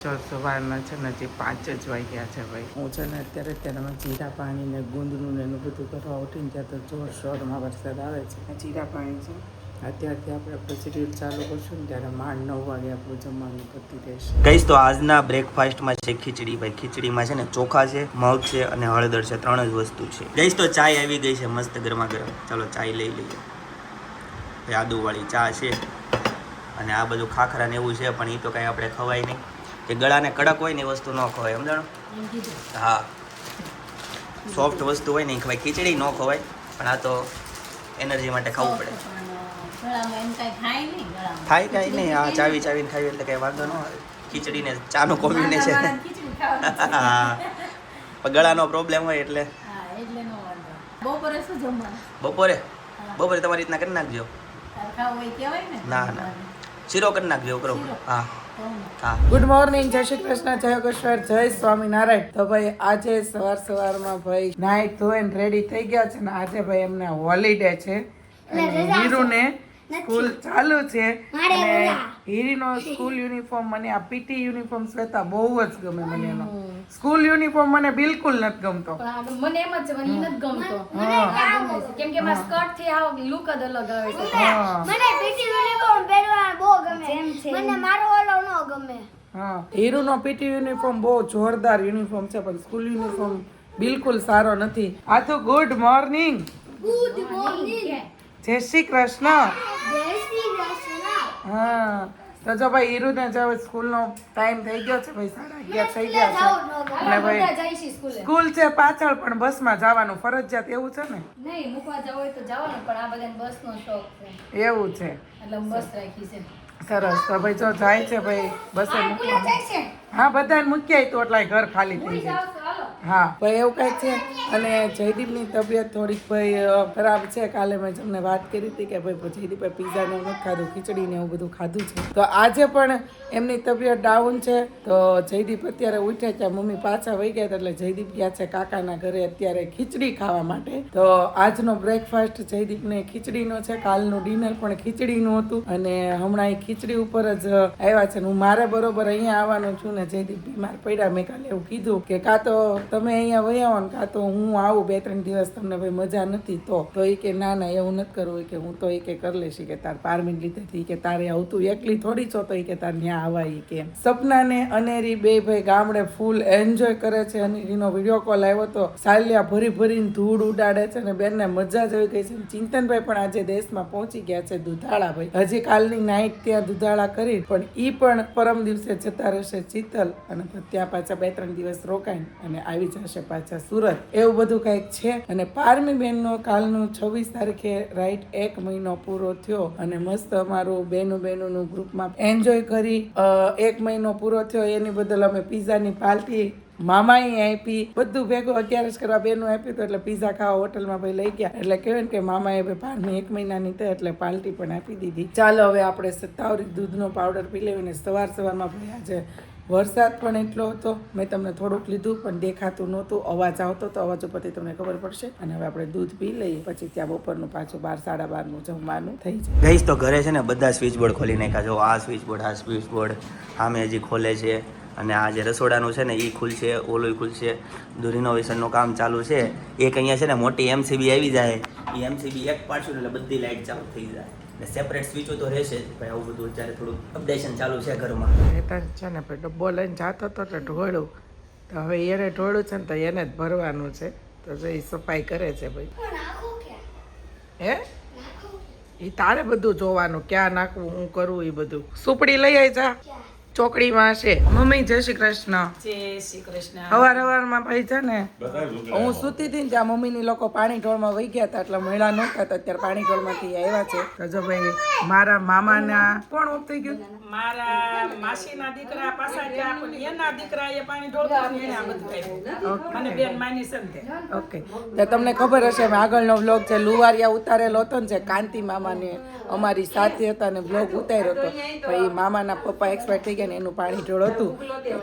સવારના છે ને જે 5 જ વાગ્યા છે ભાઈ. હું છે ને અત્યારે જીરા પાણી ને ગુંદનું ને એનું બધું કરવા ઉઠીને ત્યાં તો જોરશોરમાં વરસાદ આવે છે. જીરા પાણી છે અત્યારથી આપણે શેડ્યુલ ચાલુ કરશું ને ત્યારે માંડ 9 વાગે આપણું જમવાનું પતી રહેશે. ગઈશ તો આજના બ્રેકફાસ્ટમાં છે ખીચડી. ભાઈ ખીચડીમાં છે ને ચોખા છે, મગ છે અને હળદર છે, 3 જ વસ્તુ છે. ગઈશ તો ચાય આવી ગઈ છે મસ્ત ગરમા ગરમ. ચાલો ચાય લઈ લઈએ. ભાઈ આદુવાળી ચા છે અને આ બધું ખાખરા ને એવું છે, પણ એ તો કાંઈ આપણે ખવાય નહીં. કે ગળાને કડક હોય ને એ વસ્તુ ન ખવાય, સમજાણો? હા, સોફ્ટ વસ્તુ હોય ને એ ખવાય. ખીચડી ન ખવાય, પણ આ તો એનર્જી માટે ખાવું પડે. થાય કાંઈ નહીં, આ ચાવીને ખાવી એટલે કાંઈ વાંધો ન આવે. ખીચડી ને ચાનું કોમ્બિનેશન. હા, પણ ગળાનો પ્રોબ્લેમ હોય એટલે બપોરે તમારી રીતના કરી નાખજો. ના શીરો કરી નાખજો બરોબર. હા, ગુડ મોર્નિંગ, જય શ્રી કૃષ્ણ, જય યોગેશ્વર, જય સ્વામિનારાયણ. તો ભાઈ આજે સવારમાં ભાઈ નાઈટ ધોઈને રેડી થઈ ગયા છે ને આજે ભાઈ એમને હોલિડે છે અને હીરુને સ્કૂલ ચાલુ છે અને હીરીનો સ્કૂલ યુનિફોર્મ મને આ પીટી યુનિફોર્મ શ્વેતા બહુ જ ગમે. મને એનો સ્કૂલ યુનિફોર્મ મને બિલકુલ નથી ગમતો. મને એમ જ મને નથી ગમતો કેમ કે મારા સ્કર્ટ થી આવો લુક જ અલગ આવે છે. મને પીટી યુનિફોર્મ પહેરવા બહુ ગમે. મને મારો ઓલો નો ગમે. હા, હીરુનો પીટી યુનિફોર્મ બહુ જોરદાર યુનિફોર્મ છે પણ સ્કૂલ યુનિફોર્મ બિલકુલ સારો નથી. આ તો ગુડ મોર્નિંગ. Good morning. જય શ્રી કૃષ્ણ. જય શ્રી કૃષ્ણ. હા, તો જો ભાઈ હીરુને જો સ્કૂલનો ટાઈમ થઈ ગયો છે ભાઈ, 11:30 થઈ ગયા છે અને ભાઈ સ્કૂલ છે પાછળ પણ બસમાં જવાનું ફરજિયાત એવું છે ને? નહીં, મૂકવા જવું હોય તો જવાનું, પણ આ બધાને બસનો શોખ છે એવું છે એટલે બસ રાખી છે. સરસ. તો ભાઈ જો જાય છે ભાઈ બસે મૂકવા. હા, બધાને મૂક્યા તો એટલે ઘર ખાલી થઈ જાય. હા ભાઈ એવું કઈ છે. અને જયદીપની તબિયત થોડીક ભાઈ ખરાબ છે. કાલે મેં તમને વાત કરી હતી કે ભાઈ જયદીપે પીઝા ને એવું ખાધું, ખીચડી ને એવું બધું ખાધું છે. તો આજે પણ એમની તબિયત ડાઉન છે. તો જયદીપ અત્યારે ઉઠ્યા ત્યાં મમ્મી પાછા વહી ગયા એટલે જયદીપ ગયા છે કાકાના ઘરે અત્યારે ખીચડી ખાવા માટે. તો આજનો બ્રેકફાસ્ટ જયદીપને ખીચડીનો છે. કાલનું ડિનર પણ ખીચડીનું હતું અને હમણાં એ ખીચડી ઉપર જ આવ્યા છે. હું મારે બરોબર અહીંયા આવવાનું છું ને જયદીપ બીમાર પડ્યા. મેં કાલે એવું કીધું કે કાં તો તમે અહીંયા વહી આવો ને કાં તો હું આવું 2-3 દિવસ, તમને ભાઈ મજા નથી તો એ કે ના એવું નથી કરવું કે હું તો એ કે કરી લેશી કે તાર પારમીન લીધેથી કે તારે આવતું એકલી થોડી છો તો એ કે તાર ત્યાં આવાય કે. સપના ને અનેરી બે ભાઈ ગામડે ફૂલ એન્જોય કરે છે. અનેરીનો વિડીયો કોલ આવ્યો તો સાલિયા ભરીને ધૂળ ઉડાડે છે અને બેનને મજા જ આવી ગઈ છે. ચિંતનભાઈ પણ આજે દેશમાં પહોંચી ગયા છે દુધાળા. ભાઈ હજી કાલની નાઈટ ત્યાં દુધાળા કરી પણ ઈ પણ પરમ દિવસે જતા રહેશે ચિત્તલ અને ત્યાં પાછા 2-3 દિવસ રોકાઈને અને આવી જશે પાછા સુરત. એવું બધું કંઈક છે. અને પારમી બેનનો કાલનું 26 તારીખે રાઈટ 1 મહિનો પૂરો થયો અને મસ્ત અમારું બેનું ગ્રુપમાં એન્જોય કરી 1 મહિનો પૂરો થયો. એની બદલ અમે પીઝાની પાર્ટી મામાએ આપી, બધું ભેગું 11 કરવા બેનું આપ્યું હતું એટલે પીઝા ખાવા હોટલમાં ભાઈ લઈ ગયા. એટલે કહેવાય ને કે મામાએ ભાઈ પારમી 1 મહિનાની થઈ એટલે પાર્ટી પણ આપી દીધી. ચાલો હવે આપણે 27 દૂધનો પાવડર પી લેવીને સવારમાં ભાઈ આજે વરસાદ પણ એટલો હતો. મેં તમને થોડુંક લીધું પણ દેખાતું નહોતું. અવાજ આવતો તો અવાજ ઉપરથી તમને ખબર પડશે. અને હવે આપણે દૂધ પી લઈએ પછી ત્યાં બપોરનું પાછું 12-12:30 જમવાનું થઈ જાય. ગઈશ તો ઘરે છે ને બધા સ્વિચ બોર્ડ ખોલી નાખ્યા. જો આ સ્વિચ બોર્ડ આમે હજી ખોલે છે અને આ જે રસોડાનું છે ને એ ખુલશે, ઓલું ખુલશે. રિનોવેશનનું કામ ચાલુ છે. એક અહીંયા છે ને મોટી એમસીબી આવી જાય, એ એમસીબી એક પાડશું એટલે બધી લાઇટ ચાલુ થઈ જાય. સેપરેટ સ્વિચો તો રહેશે જ ભાઈ. આવું બધું અત્યારે થોડું અપડેશન ચાલુ છે ઘરમાં. એ છે ને ભાઈ ડબ્બો લઈને જતો હતો એટલે ઢોળ્યું તો હવે એને ઢોળ્યું છે ને તો એને જ ભરવાનું છે. તો જો એ સફાઈ કરે છે ભાઈ. હે એ તારે બધું જોવાનું ક્યાં નાખવું, હું કરું એ બધું. સુપડી લઈ આવી જા, ચોકડીમાં હશે. મમ્મી જય શ્રી કૃષ્ણ. જય શ્રી કૃષ્ણ. સવારમાં ભાઈ છે ને હું સૂતી હતી ને ત્યાં મમ્મીની લોકો પાણી ઢોળમાં વહી ગયા હતા એટલે મેળા નહોતા તો અત્યારે પાણી ઢોળમાંથી આવ્યા છે. તો જો ભાઈ મારા મામાના કોણ ઓફ થઈ ગયું? મારા માસીના દીકરા પાછા ગયા પણ એના દીકરા એ પાણી ઢોળતા એને આ બધું કર્યું. મને બેન માની છે ને. ઓકે, તો તમને ખબર હશે મેં આગળનો વ્લોગ છે લુવારિયા ઉતારેલો હતો ને જે કાંતિ મામાને અમારી સાથે હતા ને વ્લોગ ઉતાર્યો હતો. ભાઈ મામાના પપ્પા એક્સપાયર થઈ ગયા ને એનું પાણી ઢોળ હતું.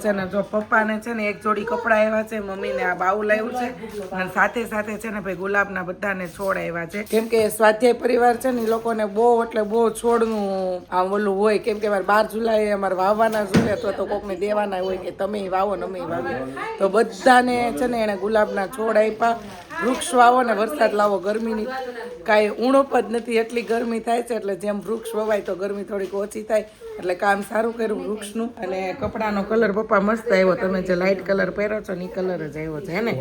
છે ને જો પપ્પાને છે ને એક જોડી કપડાં આવ્યા છે, મમ્મીને આ બાઉલ આવ્યું છે અને સાથે સાથે છે ને ભાઈ ગુલાબના બધાને છોડ આવ્યા છે. કેમ કે સ્વાધ્યાય પરિવાર છે ને એ લોકોને બહુ એટલે બહુ છોડનું આમ ઓલું હોય. કેમ કે અમારે 12 જુલાઈ અમારે વાવવાના જોઈએ અથવા તો કોકને દેવાના હોય કે તમે વાવો ને અમે વાવીએ. તો બધાને છે ને એને ગુલાબના છોડ આપ્યા. વૃક્ષ વાવો ને વરસાદ લાવો, ગરમીની કાંઈ ઉણપ જ નથી, એટલી ગરમી થાય છે. એટલે જેમ વૃક્ષ વવાય તો ગરમી થોડીક ઓછી થાય, એટલે કામ સારું કર્યું વૃક્ષનું. અને કપડાનો કલર પપ્પા મસ્ત આવ્યો, તમે જે લાઇટ કલર પહેરો છો ને એ કલર જ આવ્યો છે ને.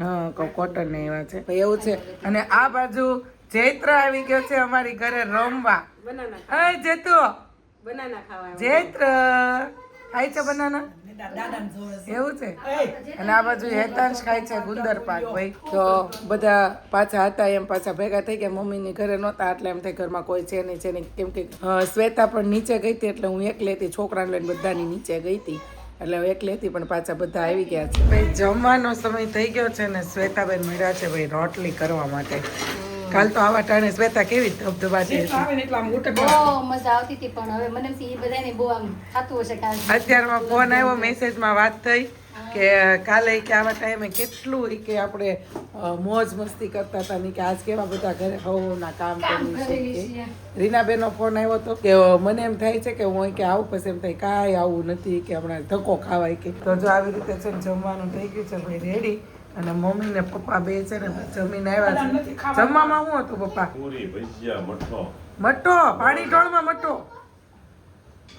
હા, કોટન ને એવા છે એવું છે. અને આ બાજુ ચૈત્ર આવી ગયો છે અમારી ઘરે રમવા. જેતુ ચૈત્ર ખાય છે બનાના એવું છે. અને આ બાજુ હેતાંશ ખાય છે ગુંદર પાક. ભાઈ તો બધા પાછા હતા એમ પાછા ભેગા થઈ ગયા. મમ્મીની ઘરે નહોતા એટલે એમ થાય ઘરમાં કોઈ છે નહીં. કેમ કે શ્વેતા પણ નીચે ગઈ હતી એટલે હું એકલી હતી, છોકરાને લઈને બધાની નીચે ગઈ હતી એટલે હું એકલી હતી. પણ પાછા બધા આવી ગયા છે. ભાઈ જમવાનો સમય થઈ ગયો છે ને શ્વેતાબેન મળ્યા છે ભાઈ રોટલી કરવા માટે. કાલ તો આવા ટાણે શ્વેતા કેવી ધબધબાટી હતી. બહુ મજા આવતી હતી, પણ હવે મને એ બધાને બહુ આમ થતું હશે કાલ. અત્યારમાં ફોન આવ્યો, મેસેજમાં વાત થઈ કે કાલે કે આવા ટાઈમે કેટલું કે આપણે મોજ મસ્તી કરતા હતા ને કે આજ કેવા બધા ઘરે હવના કામ કરવી છે. રીનાબેનનો ફોન આવ્યો હતો કે મને એમ થાય છે કે હું કે આવું, પછી એમ થાય કાંઈ આવું નથી કે હમણાં ધક્કો ખાવાય કે. તો જો આવી રીતે છે ને જમવાનું થઈ ગયું છે ભાઈ રેડી. અને મમ્મી ને પપ્પા બે છે ને જમીને આવ્યા છે. જમવામાં શું હતું પપ્પા? પૂરી, ભજીયા, મઠો. મઠો, પાણી ઢોળમાં મઠો.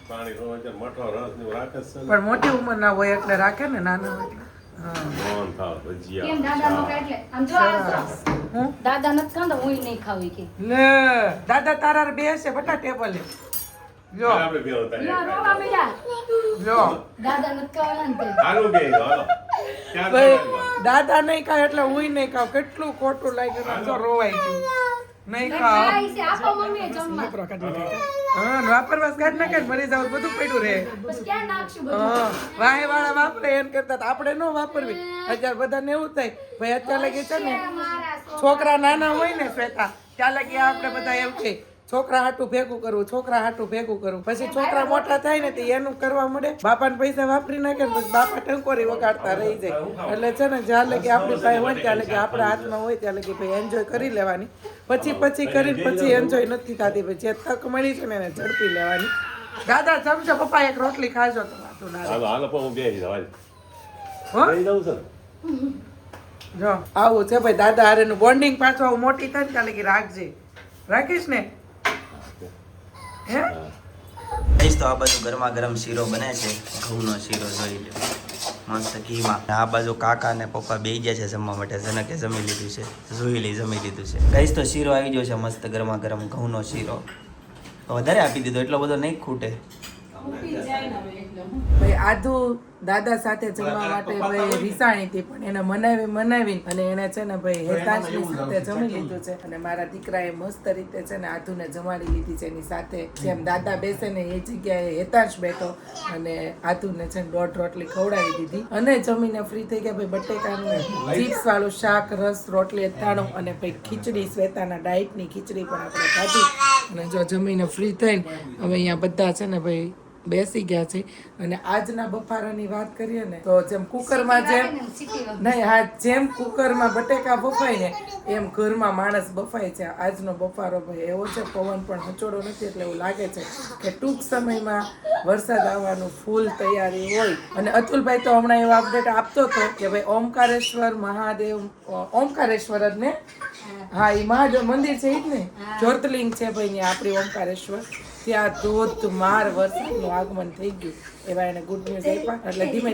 પાણી ઢોળમાં મઠો રસ ને રાખે છે. પણ મોટી ઉંમરના હોય એટલે રાખે ને, નાના હોય એટલે. મોહન થાળ, ભજીયા. કેમ દાદા નો એટલે આમ જો હું દાદા નથી ખાતા, હું નહીં ખાવી કે લે દાદા તારા બેસે બટા ટેબલે. જો આપણે બે હતા. યા રોવા મેડા જો દાદા નથી ખાવાના ને તે. હાલો બે હાલો. ક્યાં ભાઈ, જવાનું? દાદા નહીં ખાય એટલે હું નહીં ખાવ. કેટલું ખોટું લાગ્યું, જો રોવાઈ ગયું. નહીં ખાવ. ખાઈ છે આપો મમ્મી જમવા. હા, વાપરવાસ કાઢ નાખે ને મરી જાવ બધું પડ્યું રહે. બસ ક્યાં નાખશું બધું? હા, વાહે વાળા વાપરે એમ કરતા હતા. આપણે ન વાપરવી. અત્યારે બધાને એવું થાય ભાઈ અત્યારે લગી છે ને છોકરા નાના હોય ને શ્વેતા ત્યાં લગી આપણે બધા એવું કે છોકરા હાટું ભેગું કરવું, છોકરા હાટું ભેગું કરવું. પછી છોકરા મોટા થાય ને તો એનું કરવા મળે, બાપાને પૈસા વાપરી નાખે ને પછી બાપા ટંકોરી વગાડતા રહી જાય. એટલે છે ને જ્યાં લગી આપણી પાસે હોય ત્યાં લગી આપણા હાથમાં હોય ત્યાં લગી ભાઈ એન્જોય કરી લેવાની. પછી કરીને પછી એન્જોય નથી થતી. પછી જે તક મળી છે ને એને ઝડપી લેવાની. દાદા જમજો, પપ્પા એક રોટલી ખાજો તો વાંધો ના આવે. હાલો હાલો પણ હું બેસી જાઉં. હો? બેસી જાઉં છે. જો આવું છે ભાઈ દાદા હારેનું બોન્ડિંગ. પાછું આવું મોટી થાય ને ત્યાં લગી રાખજે. રાખીશ ને હે? ગઈશ તો આ બાજુ ગરમા ગરમ શીરો બને છે, ઘઉંનો શીરો જોઈ લો મસ્ત ઘીમાં. આ બાજુ કાકા ને પપ્પા બેસી ગયા છે જમવા માટે. જનકે જમી લીધું છે, જમી લીધું છે. ગઈશ તો શીરો આવી ગયો છે મસ્ત ગરમા ગરમ ઘઉંનો શીરો. વધારે આપી દીધો, એટલો બધો નહીં ખૂટે. ભાઈ આધુ દાદા સાથે જમવા માટે ભાઈ વિસાણી હતી, પણ એને મનાવી અને એને છે ને ભાઈ હેતાંશની સાથે જમી લીધું છે. અને મારા દીકરાએ મસ્ત રીતે છે ને આધુને જમાડી લીધી છે. એની સાથે જેમ દાદા બેસે ને એ જગ્યાએ હેતાંશ બેઠો અને આધુને છે ને 1.5 રોટલી ખવડાવી દીધી. અને જમીને ફ્રી થઈ ગયા ભાઈ. બટેકાનું ચિપ્સ વાળું શાક, રસ, રોટલી, અથાણું અને ભાઈ ખીચડી, શ્વેતાના ડાયટની ખીચડી પણ આપણે ખાધી. અને જો જમીને ફ્રી થઈને હવે અહીંયા બધા છે ને ભાઈ બેસી ગયા છે. અને આજના બફારાની વાત કરીએ ને તો જેમ કુકરમાં જેમ કુકરમાં બટેકા બફાય ને એમ ઘરમાં માણસ બફાય છે. આજનો બફારો ભાઈ એવો છે, પવન પણ હચોડો નથી એટલે એવું લાગે છે કે ટૂંક સમયમાં વરસાદ આવવાનું ફૂલ તૈયારી હોય. અને અતુલભાઈ તો હમણાં એવો અપડેટ આપતો હતો કે ભાઈ ઓમકારેશ્વર મહાદેવ, ઓમકારેશ્વર જ ને, હા એ મહાદેવ મંદિર છે એ જ ને, જ્યોતિર્લિંગ છે ભાઈ આપણી ઓમકારેશ્વર, ત્યાં ધોધમાર વરસાદનું આગમન થઈ ગયું. એવા એને ગુડ ન્યૂઝ આપ્યા. એટલે ધીમે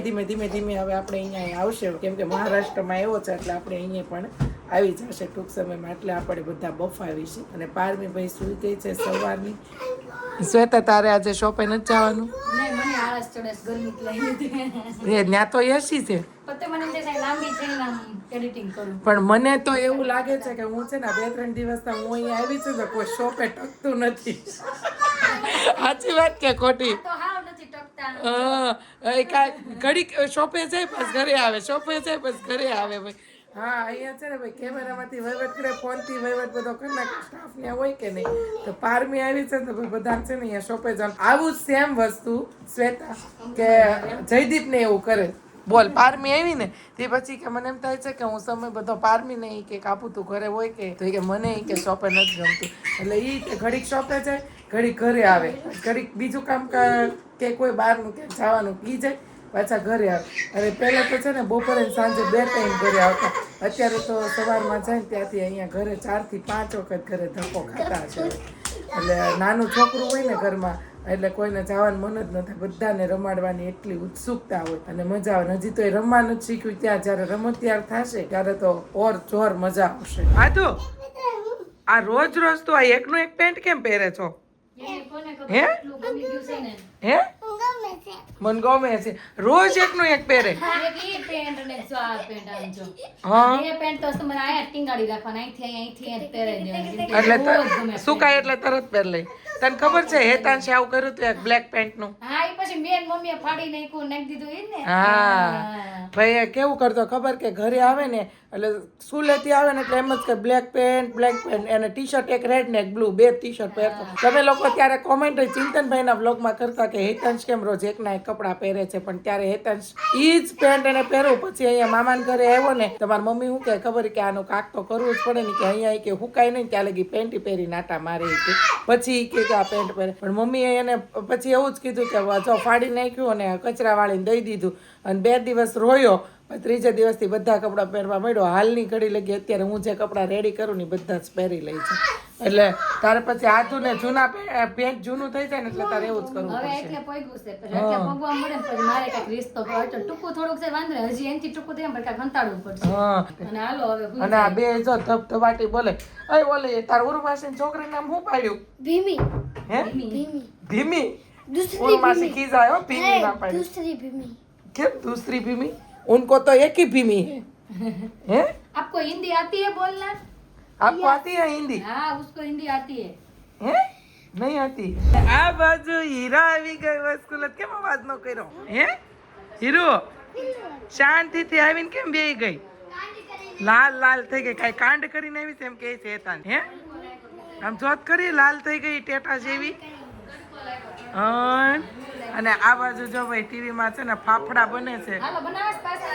ધીમે હવે આપણે અહીંયા આવશે. કેમ કે મહારાષ્ટ્રમાં એવો છે એટલે આપણે અહીંયા પણ આવી જશે ટૂંક સમયમાં. એટલે આપણે બધા બફાવીશું. અને પારમી ભાઈ સુઈ ગઈ છે સવારની. શ્વેતા તારે આજે શોપે નથી જવાનું? નહીં, મને આળસ ચડે છે, ગરમી લાગી. એ ત્યાં તો એસી છે. પતે મને એમ થાય લાંબી થઈને આમ એડિટિંગ કરું. પણ મને તો એવું લાગે છે કે હું છે ને 2-3 દિવસથી હું અહીંયા આવી છું તો કોઈ શોપે ટકતું નથી. સાચી વાત કે ખોટી? તો હાવ નથી ટકતા. ઘડી શોપે જાય પછી ઘરે આવે, શોપે જાય પછી ઘરે આવે ભાઈ. હા અહીંયા છે ને ભાઈ કેમેરામાંથી વહીવટ કરે ફોનથી વહીવટ બધો કરી નાખે સ્ટાફ ત્યાં હોય કે નહીં તો પારમી આવી છે ને તો ભાઈ બધા છે ને અહીંયા શોપે જવાનું આવું સેમ વસ્તુ શ્વેતા કે જયદીપ ને એવું કરે બોલ પારમી આવી ને તે પછી કે મને એમ થાય છે કે હું સમય બધો પારમી ને ઈ કે કાપું તું ઘરે હોય કે તો કે મને ઈ કે શોપે નથી ગમતું એટલે ઈ કે ઘડીક શોપે જાય ઘડીક ઘરે આવે ઘડીક બીજું કામ કે કોઈ બહારનું કે જવાનું ઈ જાય પાછા ઘરે આવે અને પહેલાં તો છે ને બપોરે સાંજે 2 ટાઈમ ઘરે આવતા અત્યારે તો સવારમાં જાય ને ત્યાંથી અહીંયા ઘરે 4 થી 5 વખત ઘરે ધક્કો ખાતા છે એટલે નાનું છોકરું હોય ને ઘરમાં એટલે કોઈને જવાનું મન જ ન થાય બધાને રમાડવાની એટલી ઉત્સુકતા હોય અને મજા આવે હજી તો એ રમવા નથી શીખ્યું ત્યાં જ્યારે રમતિયાર થશે ત્યારે તો ઓર જોર મજા આવશે આ તો આ રોજ રોજ તો આ એકનું એક પેન્ટ કેમ પહેરે છો હે હે મન ગમે છે રોજ એકનું એક પહેરે હા એટલે સુકાય એટલે તરત પહેર લે તને ખબર છે હેતાંશ આવું કર્યું હતું એક બ્લેક પેન્ટ નું હા ભાઈ કેવું કરતો ખબર કે ઘરે આવે ને એટલે સ્કૂલેથી આવે ને એટલે એમ જ કે બ્લેક પેન્ટ અને ટી શર્ટ એક રેડ ને એક બ્લુ 2 ટી શર્ટ પહેરતો તમે લોકો ત્યારે કોમેન્ટ ચિંતનભાઈના બ્લોગમાં કરતા કે હેતાંશ કેમ રોજ એકના એક કપડાં પહેરે છે પણ ત્યારે હેતાંશ ઈ જ પેન્ટ એને પહેરવું પછી અહીંયા મામાને ઘરે આવ્યો ને તમારી મમ્મી શું કે ખબર કે આનું કાક તો કરવું જ પડે ને કે અહીંયા કે હુકાય નહીં ત્યાં લગી પેન્ટ પહેરી નાટા મારે કે પછી કે આ પેન્ટ પહેરે પણ મમ્મીએ એને પછી એવું જ કીધું કે જો ફાડી નાખ્યું અને કચરા વાળીને દઈ દીધું અને 2 દિવસ રોયો ત્રીજે દિવસથી બધા કપડાં પહેરવા માંડ્યો હાલની ઘડી લગી અત્યારે હું જે કપડાં રેડી કરું ને બધા જ પહેરી લઈ છે એટલે તારે પછી આધું ને જૂના પેન્ટ જૂનું થઈ જાય ને એટલે તારે એવું જ કરવું પડશે એટલે પગ્યું છે એટલે ભગવાન મળે ને પછી મારે કાંઈક રીસ્તો કરો એટલે ટૂંકું થોડુંક છે વાંધો નહીં હજી એનથી ટૂંકું થાય પણ કાંઈક અંતાડવું પડશે હા અને હાલો હવે અને આ બે જો ધબધબાટી બોલે અય ઓલે તાર ઉર્માસીની છોકરીનું નામ શું પાડ્યું ભીમી હે ભીમી ભીમી दूसरी उर्मासी खींचा है भीमी नाम पाई दूसरी भीमी क्यों दूसरी भीमी उनको तो एक ही भीमी है हैं आपको हिंदी आती है बोलना आपको आती है हिंदी हाँ उसको हिंदी आती है हैं नहीं आती आ बाजू हीरा આવી ગઈ વસ્કુલત કેમ અવાજ ન કર્યો હે હીરો શાંતિથી આવીને કેમ બેહી ગઈ લાલ લાલ થઈ ગઈ કાઈ કાંડ કરીને આવી તેમ કહે છે હેતાન હે આમ જોત કરી લાલ થઈ ગઈ ટેટા જેવી અને આ બાજુ જો ભાઈ ટીવી માં છે ને ફાફડા બને છે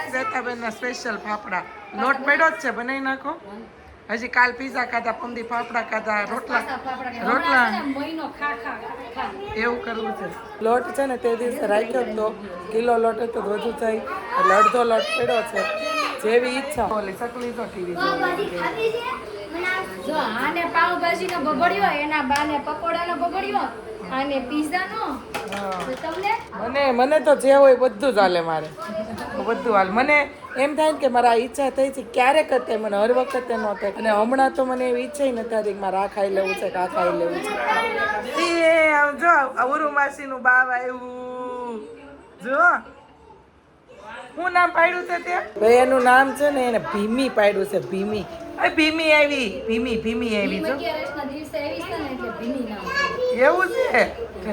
શ્વેતાબેન ના સ્પેશિયલ ફાફડા લોટ પડ્યો જ છે બનાવી નાખો હજી કાલ પીઝા ખાધા પમદી ફાફડા ખાધા રોટલા એવું કરવું છે લોટ છે ને તે દિવસે રાખ્યો તો કિલો લોટ હતો વધુ થાય એટલે અડધો લોટ પડ્યો છે જેવી ઈચ્છા ઓલી ચકલી તો ટીવી જો આને પાવભાજી નો બગડ્યો એના બાને પકોડા નો બગડ્યો અને પિઝા નો તમને મને તો જે હોય બધું જ હાલે મારે બધું હાલ મને એમ થાય ને કે મારા ઈચ્છા થઈ છે ક્યારેક જ થાય મને હર વખતે ન થાય અને હમણાં તો મને એવી ઈચ્છા નથી થતી કે મારે આ ખાઈ લેવું છે કે આ ખાઈ લેવું છે એ આમ જો અવરુ માસીનું બાવ આવ્યું જો શું નામ પાડ્યું છે તે ભાઈ એનું નામ છે ને એને ભીમી પાડ્યું છે ભીમી અરે ભીમી આવી ભીમી આવી જો એવું છે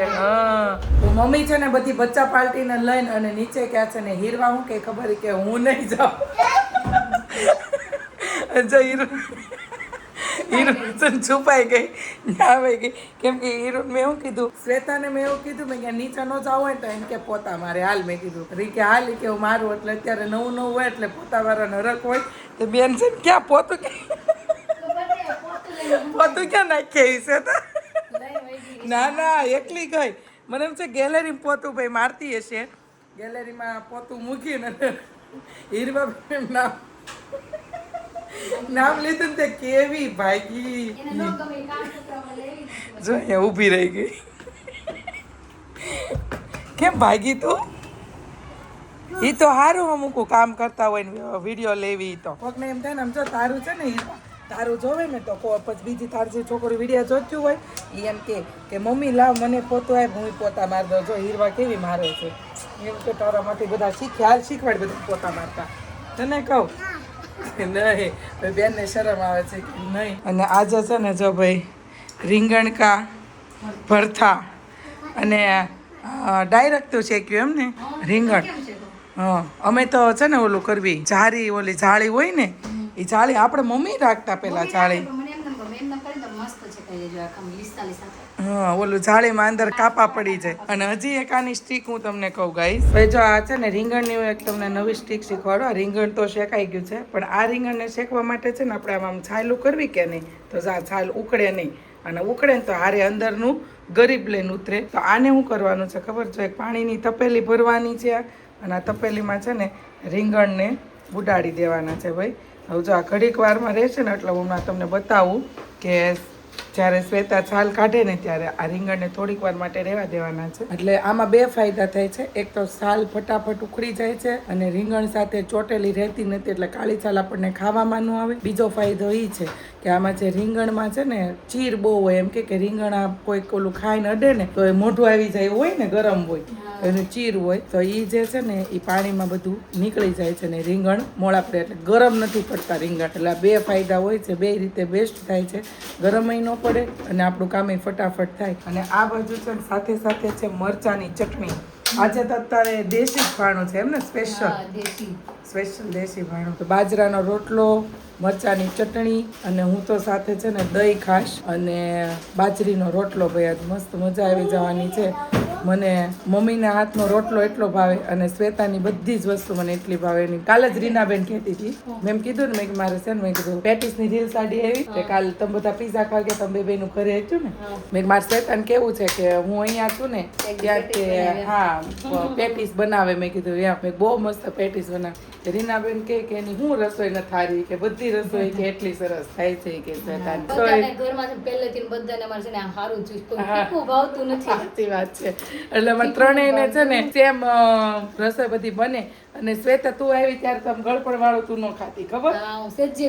હા મમ્મી છે ને બધી બચ્ચા પાર્ટીને લઈને અને નીચે ક્યાં છે ને હીરવા હું કે ખબર કે હું નહીં જાઉં જો હીરો છુપાઈ ગઈ આવી ગઈ કેમ કે હીરો મેં એવું કીધું શ્વેતાને મેં એવું કીધું મેં કે નીચે ન જાવ હોય તો એમ કે પોતા મારે હાલ મેં કીધું રીકે હાલ કે હું મારું એટલે અત્યારે નવું હોય એટલે પોતા વાળાનો હરક હોય તો બેન છે ક્યાં પોતું ક્યાં નાખી છે ના એકલી ગઈ મને એમ છે ગેલેરી પોતું ભાઈ મારતી હશે ગેલેરીમાં પોતું મૂકીને હીરવા નામ લીધું ને તે કેવી ભાગી જો અહીંયા ઊભી રહી ગઈ કેમ ભાગી તું ઈ તો સારું અમુક કામ કરતા હોય ને વિડીયો લેવી તો કોકને એમ થાય ને આમ જો તારું છે ને તારું જોવે ને તો પછી બીજી તાર જે છોકરી વિડીયો જોતું હોય એ એમ કે મમ્મી લાવ મને પોતો આપ હું પોતા માર દઉં જો હીરવા કેવી મારે છે એમ કે તારામાંથી બધા શીખ્યા હાલ શીખવાડ બધા પોતા મારતા તને કહું નહીં બેનને શરમ આવે છે કે નહીં અને આજે છે ને જો ભાઈ રીંગણકા ભરથા અને ડાયરેક્ટ તો શેક્યું એમ ને રીંગણ હા અમે તો છે ને ઓલું કરવી જારી ઓલી જાળી હોય ને એ ચાળી આપણે મમ્મી રાખતા પેલા ચાળી. મને એમ ન ગમે, એમ ન કરી તો મસ્ત છે કઈ જો આખા 45 સાથે. હા ઓલું જાળીમાં અંદર કાપા પડી જાય. અને હજી એક આની સ્ટીક હું તમને કહું ગાઈસ, ભાઈ જો આ છે ને રીંગણની હું એક તમને નવી સ્ટીક શીખવાડો. આ રીંગણ તો શેકાઈ ગયું છે, પણ આ રીંગણને શેકવા માટે છે ને આપણે આમ છાયલું કરવી કે નહીં, તો આ છાલ ઉકળે નહીં. અને ઉકળે ને તો હારે અંદરનું ગરીબ લઈને ઉતરે. તો આને શું કરવાનું છે ખબર છે, એક પાણીની તપેલી ભરવાની છે અને આ તપેલીમાં છે ને રીંગણને બુડાડી દેવાના છે ભાઈ. હવે જો આ ઘડીક વારમાં રહેશે ને એટલે હું તમને બતાવું કે જ્યારે શ્વેતા છાલ કાઢે ને ત્યારે આ રીંગણને થોડીક વાર માટે રહેવા દેવાના છે. એટલે આમાં બે ફાયદા થાય છે. એક તો છાલ ફટાફટ ઉખડી જાય છે અને રીંગણ સાથે ચોટેલી રહેતી નથી, એટલે કાળી છાલ આપણને ખાવામાં ન આવે. બીજો ફાયદો એ છે કે આમાં જે રીંગણમાં છે ને ચીર બહુ હોય, એમ કે રીંગણ આ કોઈક ઓલું ખાઈને અડે ને તો એ મોઢું આવી જાય હોય ને, ગરમ હોય એનું ચીર હોય, તો એ જે છે ને એ પાણીમાં બધું નીકળી જાય છે ને રીંગણ મોળા પડે, એટલે ગરમ નથી પડતા રીંગણ. એટલે આ બે ફાયદા હોય છે, બે રીતે બેસ્ટ થાય છે. ગરમય ન પડે અને આપણું કામ ફટાફટ થાય. અને આ બાજુ છે સાથે સાથે છે મરચાની ચટણી. આજે તો અત્યારે દેશી જ ભાણું છે એમ ને, સ્પેશિયલ દેશી ભાણું. તો બાજરાનો રોટલો, મરચાની ચટણી અને હું તો સાથે છે ને દહીં ખાશ અને બાજરીનો રોટલો. ભાઈ આજ મસ્ત મજા આવી જવાની છે. મને મમ્મીના હાથનો રોટલો એટલો ભાવે અને શ્વેતાની બધી જ વસ્તુ મને એટલી ભાવે. એની કાલે જ રીનાબેન કહેતી હતી, મેં કીધું ને મેં મારે છે ને મેં કીધું પેટીસની રીલ સાડી આવી તે કાલે તમે બધા પીઝા ખાવા ગયા, તમે બેનું ઘરે હતું ને, મેં મારે શ્વેતાને કેવું છે કે હું અહીંયા છું ને ત્યાં કે હા પેટીસ બનાવે. મેં કીધું યા મેં બહુ મસ્ત પેટીસ બનાવે. રીનાબેન કે એની હું રસોઈ ન થારી કે બધી રસોઈ કે એટલી સરસ થાય છે કે શ્વેતાની ઘરમાં પહેલેથી બધાને મારે છે ને સારું જોઈતું ભાવતું નથી. સાચી વાત છે. એટલે અમે ત્રણેયને છે ને સેમ રસોઈ બધી બને. અને શ્વેતા તું આવી ત્યારે તમે ગળપણ વાળું તું ન ખાતી, ખબર? સેજ્જે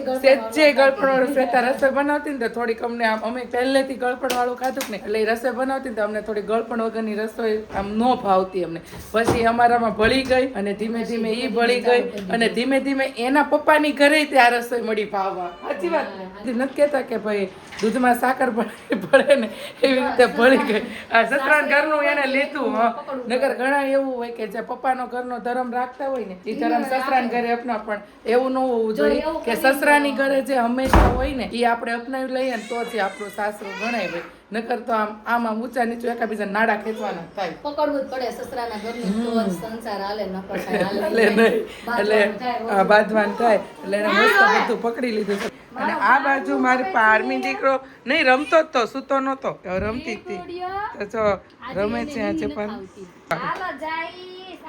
ગળપણ વાળું શ્વેતા રસોઈ બનાવતી ને તો થોડીક અમને આમ, અમે પહેલેથી ગળપણ વાળું ખાધું ને એટલે એ રસોઈ બનાવતી ને તો અમને થોડી ગળપણ વગરની રસોઈ આમ ન ભાવતી અમને. પછી અમારામાં ભળી ગઈ અને ધીમે ધીમે ઈ ભળી ગઈ અને ધીમે ધીમે એના પપ્પાની ઘરે ત્યાં રસોઈ મળી ભાવવા. સાચી વાત નથી કહેતા કે ભાઈ દૂધમાં સાકર ભળે ને એવી રીતે ભળી ગઈ. આ સસરાના ઘરનું એને લીધું. નગર ઘણા એવું હોય કે જે પપ્પાનો ઘરનો ધર્મ રાખતા હોય ને એ ધર્મ સસરાના ઘરે અપના, પણ એવું ન હોવું જોઈએ કે સસરાની ઘરે જે હંમેશા હોય ને એ આપણે અપનાવી લઈએ ને તો જ આપણું સાસરું ગણાય ભાઈ. નકર તો આમાં ઊંચા નીચું એકાબીજા નાડા ખેંચવાના થાય. પકડવું જ પડે સસરાના ઘરનું તો સંસાર હાલે, નકર હાલે નહીં. એટલે બાંધવાન થાય એટલે એને મસ્ત બધું પકડી લીધું છે. અને આ બાજુ મારી પારમી દીકરો નહીં રમતો જ તો, સૂતો નહોતો, રમતી હતી. તો જો રમે છે આજે પણ.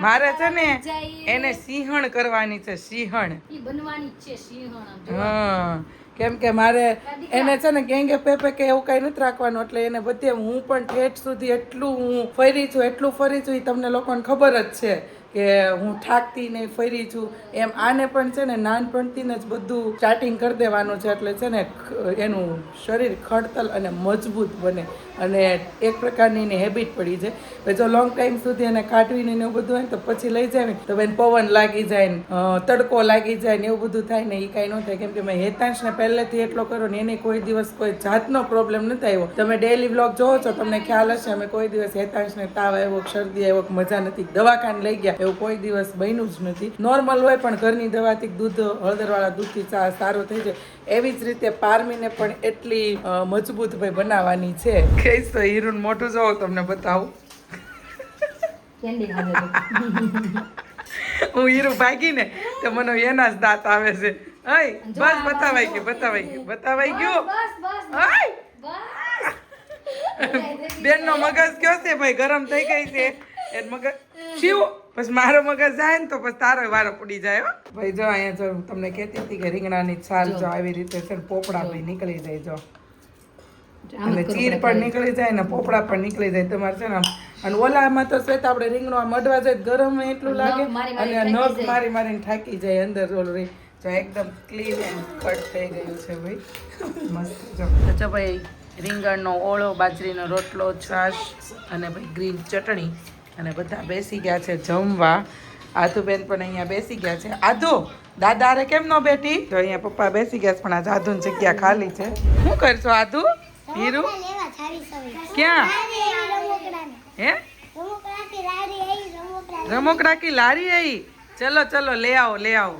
મારે છે ને એને સિંહણ કરવાની છે, સિંહણ બનવાની છે સિંહણ. હા કેમ કે મારે એને છે ને ગેંગે પેપે કે એવું કઈ નથી રાખવાનું. એટલે એને બધે હું પણ ઠેઠ સુધી એટલું હું ફરી છું, એટલું ફરી છું, એ તમને લોકોને ખબર જ છે કે હું થાકતી નહીં ફરી છું એમ. આને પણ છે ને નાનપણથી જ બધું સ્ટાર્ટિંગ કરી દેવાનું છે. એટલે છે ને એનું શરીર ખડતલ અને મજબૂત બને અને એક પ્રકારની એની હેબિટ પડી છે. જો લોંગ ટાઈમ સુધી એને કાઢવીને એવું બધું હોય ને તો પછી લઈ જાય ને તો બેન પવન લાગી જાય ને તડકો લાગી જાય ને એવું બધું થાય ને એ કાંઈ ન થાય. કેમ કે મેં હેતાંશને પહેલેથી એટલો કર્યો ને એને કોઈ દિવસ કોઈ જાતનો પ્રોબ્લેમ નથી આવ્યો. તમે ડેઈલી વ્લોગ જોવો છો તમને ખ્યાલ હશે, અમે કોઈ દિવસ હેતાંશને તાવ આવ્યો, શરદી આવ્યો, મજા નથી, દવાખાને લઈ ગયા એવું કોઈ દિવસ બન્યું જ નથી. નોર્મલ હોય પણ ઘરની દવાથી દૂધ, હળદરવાળા દૂધથી ચા સારું થઈ જાય. એવી જ રીતે પારમીને પણ એટલી મજબૂત ભાઈ બનાવવાની છે. કહીશ તો હીરું મોટું જોવો તમને બતાવું. હું હીરું ભાગી ને તો મને એના જ દાંત આવે છે. બસ બતાવાઈ ગયું. બેન નો મગજ કયો છે ભાઈ, ગરમ થઈ ગઈ છે એ મગજ શિવ. પછી મારો મગજ જાય ને તો પછી તારો વારો પડી જાય. ભાઈ જો અહીંયા જો તમને કહેતી હતી કે રીંગણાની છાલ જો આવી રીતે છે ને પોપડા ભાઈ નીકળી જાય. જો અને ચીર પણ નીકળી જાય ને પોપડા પણ નીકળી જાય તમારે છે ને. અને ઓલામાં તો શ્વેતા આપણે રીંગણું આમ અડવા જાય ગરમ એટલું લાગે અને નખ મારી મારીને થાકી જાય અંદર. ઓલરેડી જો એકદમ ક્લીન એન્ડ કટ થઈ ગયું છે ભાઈ, મસ્ત. જો ભાઈ રીંગણનો ઓળો, બાજરીનો રોટલો, છાશ અને ભાઈ ગ્રીન ચટણી અને બધા બેસી ગયા છે જમવા. આધુબેન પણ અહીંયા બેસી ગયા છે. આધુ દાદા અરે કેમ ન બેઠી? તો અહીંયા પપ્પા બેસી ગયા છે પણ આ આધુની જગ્યા ખાલી છે. શું કરશો આધુ? હીરું ક્યાં હે? રમકડા કી લારી આવી. ચલો ચલો લે આવો.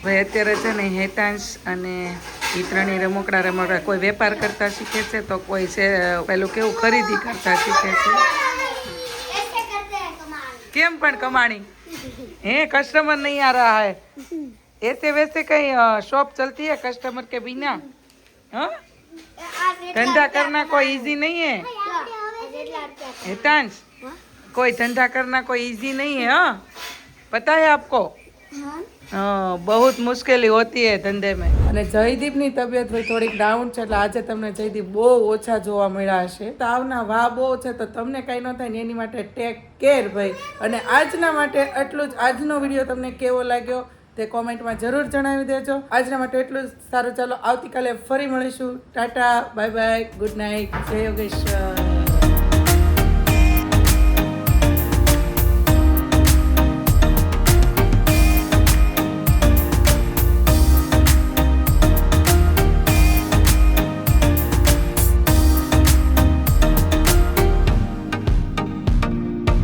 ભાઈ અત્યારે છે ને હેતાંશ અને એ ત્રણેય રમકડા કોઈ વેપાર કરતા શીખે છે તો કોઈ છે પેલું કેવું ખરીદી કરતા શીખે છે. ऐसे करते हैं कमाल. કેમ પણ કમાણી હે कस्टमर नहीं आ रहा है ऐसे वैसे कहीं शॉप चलती है कस्टमर के बिना हाँ धंधा करना कोई इजी नहीं है हितांश कोई धंधा करना कोई इजी नहीं है हाँ पता है आपको हाँ बहुत मुश्किल होती है धंधे में. અને જયદીપની તબિયત ભાઈ થોડીક ડાઉન છે એટલે આજે તમને જયદીપ બહુ ઓછા જોવા મળ્યા હશે. તાવના વા બહુ છે તો તમને કંઈ ન થાય ને એની માટે ટેક કેર ભાઈ. અને આજના માટે એટલું જ. આજનો વિડીયો તમને કેવો લાગ્યો તે કોમેન્ટમાં જરૂર જણાવી દેજો. આજના માટે એટલું જ. સારું ચાલો આવતીકાલે ફરી મળીશું. Tata bye bye good night જય યોગેશ્વર.